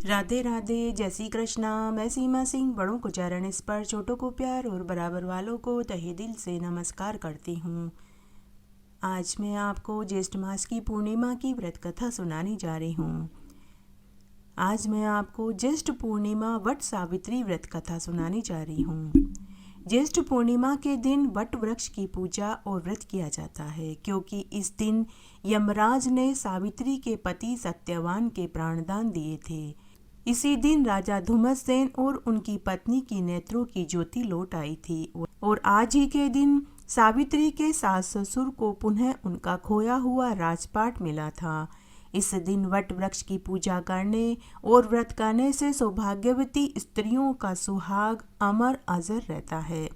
राधे राधे, जय श्री कृष्णा। मैं सीमा सिंह बड़ों को चरण स्पर्श, छोटों को प्यार और बराबर वालों को तहे दिल से नमस्कार करती हूँ। आज मैं आपको ज्येष्ठ मास की पूर्णिमा की व्रत कथा सुनाने जा रही हूँ। आज मैं आपको ज्येष्ठ पूर्णिमा वट सावित्री व्रत कथा सुनाने जा रही हूँ। ज्येष्ठ पूर्णिमा के दिन वट वृक्ष की पूजा और व्रत किया जाता है, क्योंकि इस दिन यमराज ने सावित्री के पति सत्यवान के प्राणदान दिए थे। इसी दिन राजा धुम्मसेन और उनकी पत्नी की नेत्रों की ज्योति लौट आई थी और आज ही के दिन सावित्री के सास ससुर को पुनः उनका खोया हुआ राजपाट मिला था। इस दिन वट वृक्ष की पूजा करने और व्रत करने से सौभाग्यवती स्त्रियों का सुहाग अमर अजर रहता है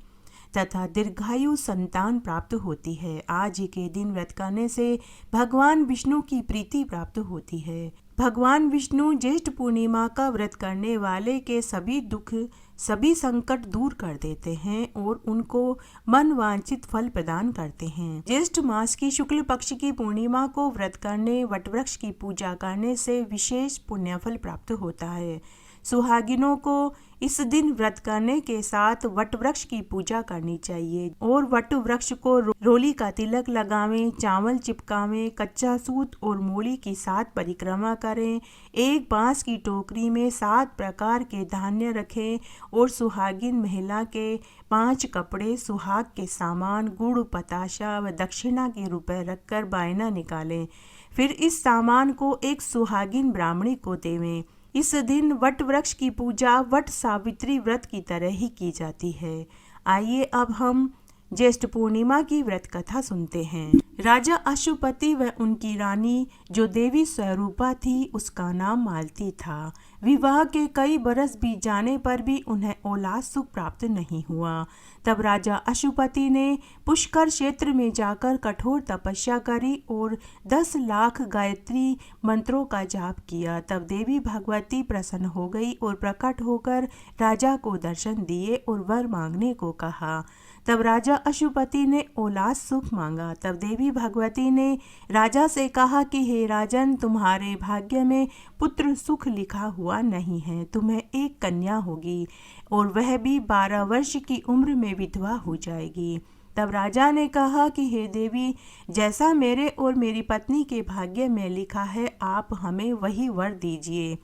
तथा दीर्घायु संतान प्राप्त होती है। आज ही के दिन व्रत करने से भगवान विष्णु की प्रीति प्राप्त होती है। भगवान विष्णु ज्येष्ठ पूर्णिमा का व्रत करने वाले के सभी दुख सभी संकट दूर कर देते हैं और उनको मन वांछित फल प्रदान करते हैं। ज्येष्ठ मास की शुक्ल पक्ष की पूर्णिमा को व्रत करने वटवृक्ष की पूजा करने से विशेष पुण्यफल प्राप्त होता है। सुहागिनों को इस दिन व्रत करने के साथ वट वृक्ष की पूजा करनी चाहिए और वट वृक्ष को रोली का तिलक लगावें, चावल चिपकावें, कच्चा सूत और मूली की 7 परिक्रमा करें, एक बांस की टोकरी में 7 प्रकार के धान्य रखें और सुहागिन महिला के 5 कपड़े, सुहाग के सामान, गुड़, पताशा व दक्षिणा के रुपए रखकर बायना निकालें। फिर इस सामान को एक सुहागिन ब्राह्मणी को देवें। इस दिन वट वृक्ष की पूजा वट सावित्री व्रत की तरह ही की जाती है। आइए अब हम ज्येष्ठ पूर्णिमा की व्रत कथा सुनते हैं। राजा अशुपति व उनकी रानी जो देवी स्वरूपा थी, उसका नाम मालती था। विवाह के कई बरस बीत जाने पर भी उन्हें औलाद सुख प्राप्त नहीं हुआ। तब राजा अशुपति ने पुष्कर क्षेत्र में जाकर कठोर तपस्या करी और 10 लाख गायत्री मंत्रों का जाप किया। तब देवी भगवती प्रसन्न हो गई और प्रकट होकर राजा को दर्शन दिए और वर मांगने को कहा। तब राजा अशुपति ने औलाद सुख मांगा। तब देवी भगवती ने राजा से कहा कि हे राजन, तुम्हारे भाग्य में पुत्र सुख लिखा हुआ नहीं है। तुम्हें एक कन्या होगी और वह भी 12 वर्ष की उम्र में विधवा हो जाएगी। तब राजा ने कहा कि हे देवी, जैसा मेरे और मेरी पत्नी के भाग्य में लिखा है, आप हमें वही वर दीजिए।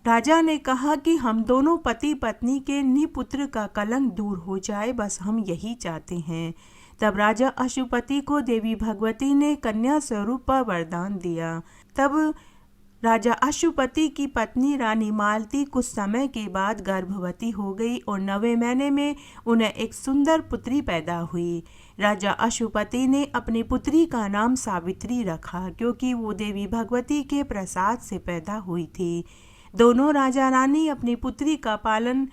राजा ने कहा कि हम दोनों पति पत्नी के निपुत्र का कलंक दूर हो जाए, बस हम यही चाहते हैं। तब राजा अशुपति को देवी भगवती ने कन्या स्वरूप पर वरदान दिया। तब राजा अशुपति की पत्नी रानी मालती कुछ समय के बाद गर्भवती हो गई और 9वें महीने में उन्हें एक सुंदर पुत्री पैदा हुई। राजा अशुपति ने अपनी पुत्री का नाम सावित्री रखा, क्योंकि वो देवी भगवती के प्रसाद से पैदा हुई थी। दोनों राजा रानी अपनी पुत्री का पालन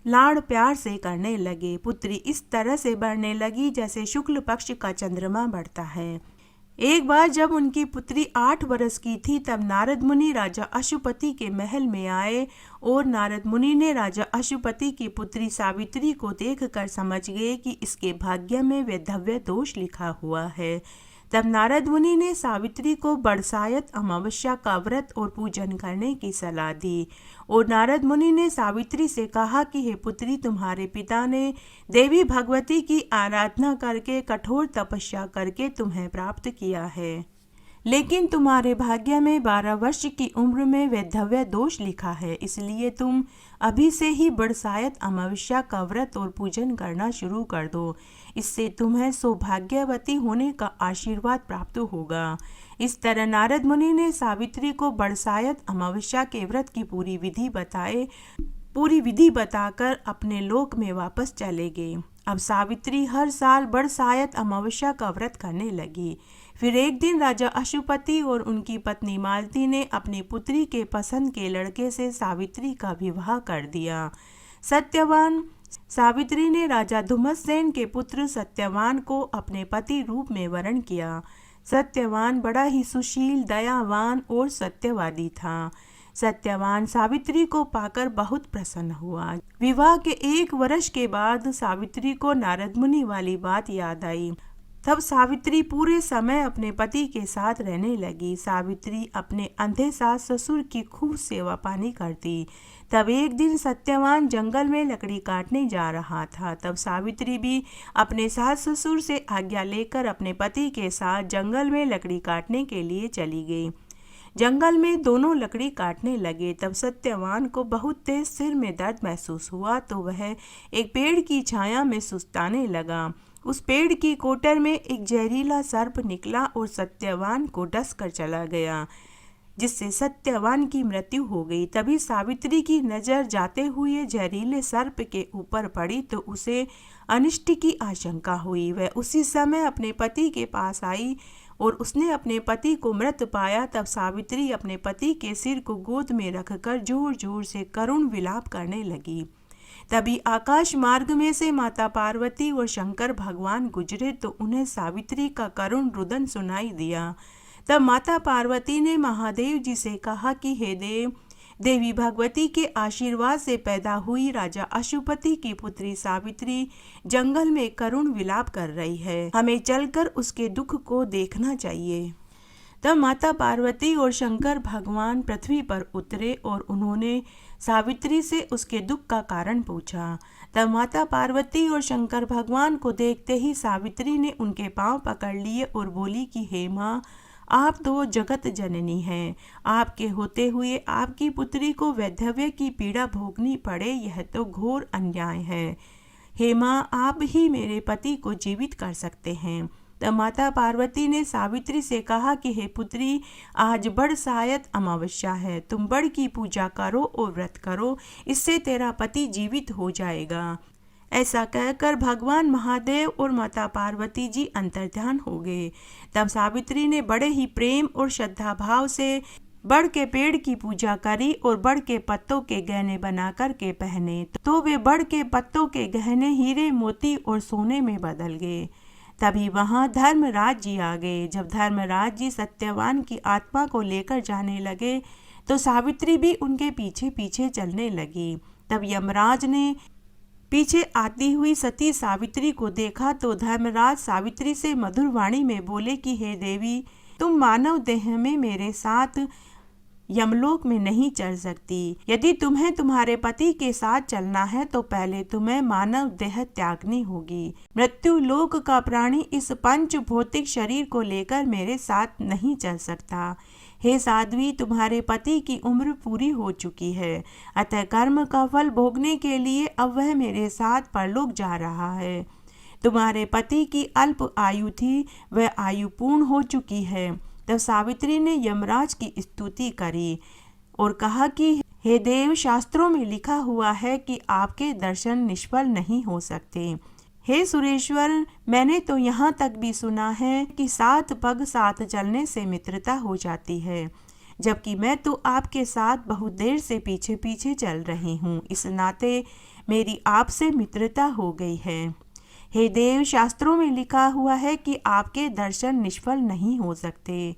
लाड़ प्यार से करने लगे। पुत्री इस तरह से बढ़ने लगी जैसे शुक्ल पक्ष का चंद्रमा बढ़ता है। एक बार जब उनकी पुत्री 8 वर्ष की थी, तब नारद मुनि राजा अशुपति के महल में आए और नारद मुनि ने राजा अशुपति की पुत्री सावित्री को देखकर समझ गए कि इसके भाग्य में वैधव्य दोष लिखा हुआ है। तब नारद मुनि ने सावित्री को बरसायत अमावस्या का व्रत और पूजन करने की सलाह दी और नारद मुनि ने सावित्री से कहा कि हे पुत्री, तुम्हारे पिता ने देवी भगवती की आराधना करके कठोर तपस्या करके तुम्हें प्राप्त किया है, लेकिन तुम्हारे भाग्य में 12 वर्ष की उम्र में वैधव्य दोष लिखा है। इसलिए तुम अभी से ही बरसायत अमावस्या का व्रत और पूजन करना शुरू कर दो। इससे तुम्हें सौभाग्यवती होने का आशीर्वाद प्राप्त होगा। इस तरह नारद मुनि ने सावित्री को बरसायत अमावस्या के व्रत की पूरी विधि बताकर अपने लोक में वापस चले गए। अब सावित्री हर साल बरसायत अमावस्या का व्रत करने लगी। फिर एक दिन राजा अशुपति और उनकी पत्नी मालती ने अपनी पुत्री के पसंद के लड़के से सावित्री का विवाह कर दिया। सत्यवान सावित्री ने राजा धुम्मसेन के पुत्र सत्यवान को अपने पति रूप में वरण किया। सत्यवान बड़ा ही सुशील, दयावान और सत्यवादी था। सत्यवान सावित्री को पाकर बहुत प्रसन्न हुआ। विवाह के 1 वर्ष के बाद सावित्री को नारद मुनि वाली बात याद आई। तब सावित्री पूरे समय अपने पति के साथ रहने लगी। सावित्री अपने अंधे सास ससुर की खूब सेवा पानी करती। तब एक दिन सत्यवान जंगल में लकड़ी काटने जा रहा था। तब सावित्री भी अपने सास ससुर से आज्ञा लेकर अपने पति के साथ जंगल में लकड़ी काटने के लिए चली गई। जंगल में दोनों लकड़ी काटने लगे। तब सत्यवान को बहुत तेज सिर में दर्द महसूस हुआ तो वह एक पेड़ की छाया में सुस्ताने लगा। उस पेड़ की कोटर में एक जहरीला सर्प निकला और सत्यवान को डस कर चला गया, जिससे सत्यवान की मृत्यु हो गई। तभी सावित्री की नज़र जाते हुए जहरीले सर्प के ऊपर पड़ी तो उसे अनिष्ट की आशंका हुई। वह उसी समय अपने पति के पास आई और उसने अपने पति को मृत पाया। तब सावित्री अपने पति के सिर को गोद में रखकर जोर जोर से करुण विलाप करने लगी। तभी आकाश मार्ग में से माता पार्वती और शंकर भगवान गुजरे तो उन्हें सावित्री का करुण रुदन सुनाई दिया। तब माता पार्वती ने महादेव जी से कहा कि हे देव, देवी भगवती के आशीर्वाद से पैदा हुई राजा अशुपति की पुत्री सावित्री जंगल में करुण विलाप कर रही है। हमें चलकर उसके दुख को देखना चाहिए। तब माता पार्वती और शंकर भगवान पृथ्वी पर उतरे और उन्होंने सावित्री से उसके दुख का कारण पूछा। तब माता पार्वती और शंकर भगवान को देखते ही सावित्री ने उनके पांव पकड़ लिए और बोली कि हे माँ, आप तो जगत जननी हैं। आपके होते हुए आपकी पुत्री को वैधव्य की पीड़ा भोगनी पड़े, यह तो घोर अन्याय है। हे माँ, आप ही मेरे पति को जीवित कर सकते हैं। तब माता पार्वती ने सावित्री से कहा कि हे पुत्री, आज बड़ सायत अमावस्या है, तुम बड़ की पूजा करो और व्रत करो, इससे तेरा पति जीवित हो जाएगा। ऐसा कहकर भगवान महादेव और माता पार्वती जी अंतर्ध्यान हो गए। तब सावित्री ने बड़े ही प्रेम और श्रद्धा भाव से बड़ के पेड़ की पूजा करी और बड़ के पत्तों के गहने बना कर के पहने तो वे बड़ के पत्तों के गहने हीरे मोती और सोने में बदल गए। तभी वहां धर्मराज जी आ गए। जब धर्मराज जी सत्यवान की आत्मा को लेकर जाने लगे तो सावित्री भी उनके पीछे पीछे चलने लगी। तब यमराज ने पीछे आती हुई सती सावित्री को देखा तो धर्मराज सावित्री से मधुर वाणी में बोले कि हे देवी, तुम मानव देह में मेरे साथ यमलोक में नहीं चल सकती। यदि तुम्हें तुम्हारे पति के साथ चलना है तो पहले तुम्हें मानव देह त्यागनी होगी। मृत्यु लोक का प्राणी इस पंच भौतिक शरीर को लेकर मेरे साथ नहीं चल सकता। हे साध्वी, तुम्हारे पति की उम्र पूरी हो चुकी है, अतः कर्म का फल भोगने के लिए अब वह मेरे साथ परलोक जा रहा है। तुम्हारे पति की अल्प आयु थी, वह आयु पूर्ण हो चुकी है। तब सावित्री ने यमराज की स्तुति करी और कहा कि हे देव, शास्त्रों में लिखा हुआ है कि आपके दर्शन निष्फल नहीं हो सकते। हे सुरेश्वर, मैंने तो यहाँ तक भी सुना है कि 7 पग साथ चलने से मित्रता हो जाती है, जबकि मैं तो आपके साथ बहुत देर से पीछे पीछे चल रही हूँ, इस नाते मेरी आपसे मित्रता हो गई है। हे देव, शास्त्रों में लिखा हुआ है कि आपके दर्शन निष्फल नहीं हो सकते।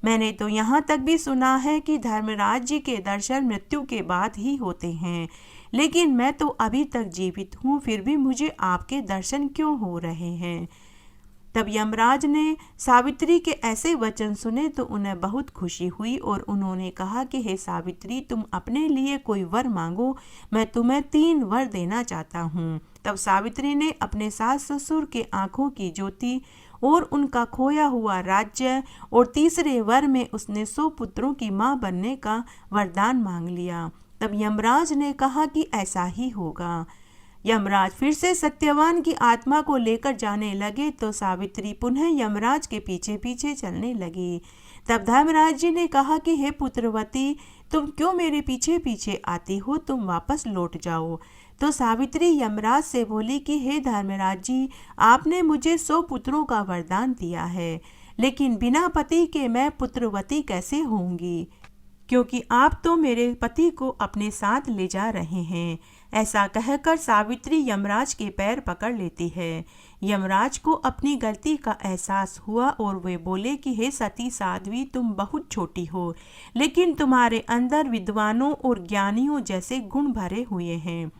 मैंने तो यहाँ तक भी सुना है कि धर्मराज जी के दर्शन मृत्यु के बाद ही होते हैं, लेकिन मैं तो अभी तक जीवित हूँ, फिर भी मुझे आपके दर्शन क्यों हो रहे हैं। तब यमराज ने सावित्री के ऐसे वचन सुने तो उन्हें बहुत खुशी हुई और उन्होंने कहा कि हे सावित्री, तुम अपने लिए कोई वर मांगो, मैं तुम्हें 3 वर देना चाहता हूँ। तब सावित्री ने अपने सास ससुर के आँखों की ज्योति और उनका खोया हुआ राज्य और तीसरे वर में उसने 100 पुत्रों की माँ बनने का वरदान मांग लिया। तब यमराज ने कहा कि ऐसा ही होगा। यमराज फिर से सत्यवान की आत्मा को लेकर जाने लगे तो सावित्री पुनः यमराज के पीछे पीछे चलने लगी। तब धर्मराज जी ने कहा कि हे पुत्रवती, तुम क्यों मेरे पीछे पीछे आती हो, तुम वापस लौट जाओ। तो सावित्री यमराज से बोली कि हे धर्मराज जी, आपने मुझे 100 पुत्रों का वरदान दिया है, लेकिन बिना पति के मैं पुत्रवती कैसे होंगी, क्योंकि आप तो मेरे पति को अपने साथ ले जा रहे हैं। ऐसा कहकर सावित्री यमराज के पैर पकड़ लेती है। यमराज को अपनी गलती का एहसास हुआ और वे बोले कि हे सती साध्वी, तुम बहुत छोटी हो, लेकिन तुम्हारे अंदर विद्वानों और ज्ञानियों जैसे गुण भरे हुए हैं।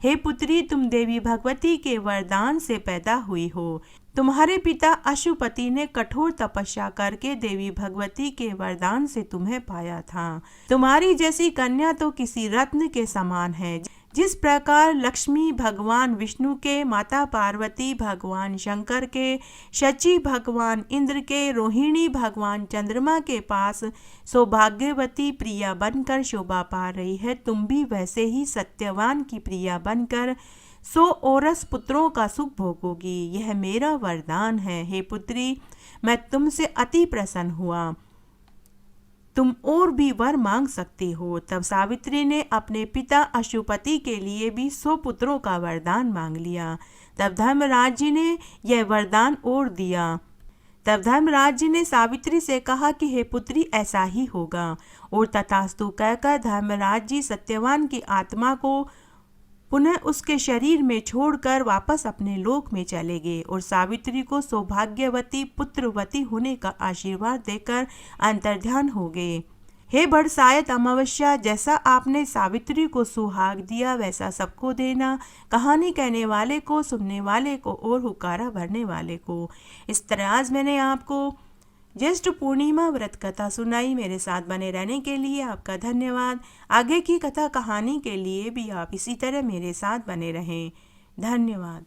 हे पुत्री, तुम देवी भगवती के वरदान से पैदा हुई हो। तुम्हारे पिता अशुपति ने कठोर तपस्या करके देवी भगवती के वरदान से तुम्हें पाया था। तुम्हारी जैसी कन्या तो किसी रत्न के समान है। जिस प्रकार लक्ष्मी भगवान विष्णु के, माता पार्वती भगवान शंकर के, शची भगवान इंद्र के, रोहिणी भगवान चंद्रमा के पास सौभाग्यवती प्रिया बनकर शोभा पा रही है, तुम भी वैसे ही सत्यवान की प्रिया बनकर 100 औरस पुत्रों का सुख भोगोगी। यह मेरा वरदान है। हे पुत्री, मैं तुमसे अति प्रसन्न हुआ। तुम और भी वर मांग सकती हो। तब सावित्री ने अपने पिता अशुपति के लिए भी 100 पुत्रों का वरदान मांग लिया। तब धर्मराज जी ने यह वरदान और दिया। तब धर्मराज जी ने सावित्री से कहा कि हे पुत्री, ऐसा ही होगा। और तथास्तु कहकर धर्मराज जी सत्यवान की आत्मा को पुनः उसके शरीर में छोड़कर वापस अपने लोक में चले गए और सावित्री को सौभाग्यवती पुत्रवती होने का आशीर्वाद देकर अंतर्ध्यान हो गए। हे बरसायत अमावस्या, जैसा आपने सावित्री को सुहाग दिया वैसा सबको देना, कहानी कहने वाले को, सुनने वाले को और हुकारा भरने वाले को। इस तरह आज मैंने आपको ज्येष्ठ पूर्णिमा व्रत कथा सुनाई। मेरे साथ बने रहने के लिए आपका धन्यवाद। आगे की कथा कहानी के लिए भी आप इसी तरह मेरे साथ बने रहें। धन्यवाद।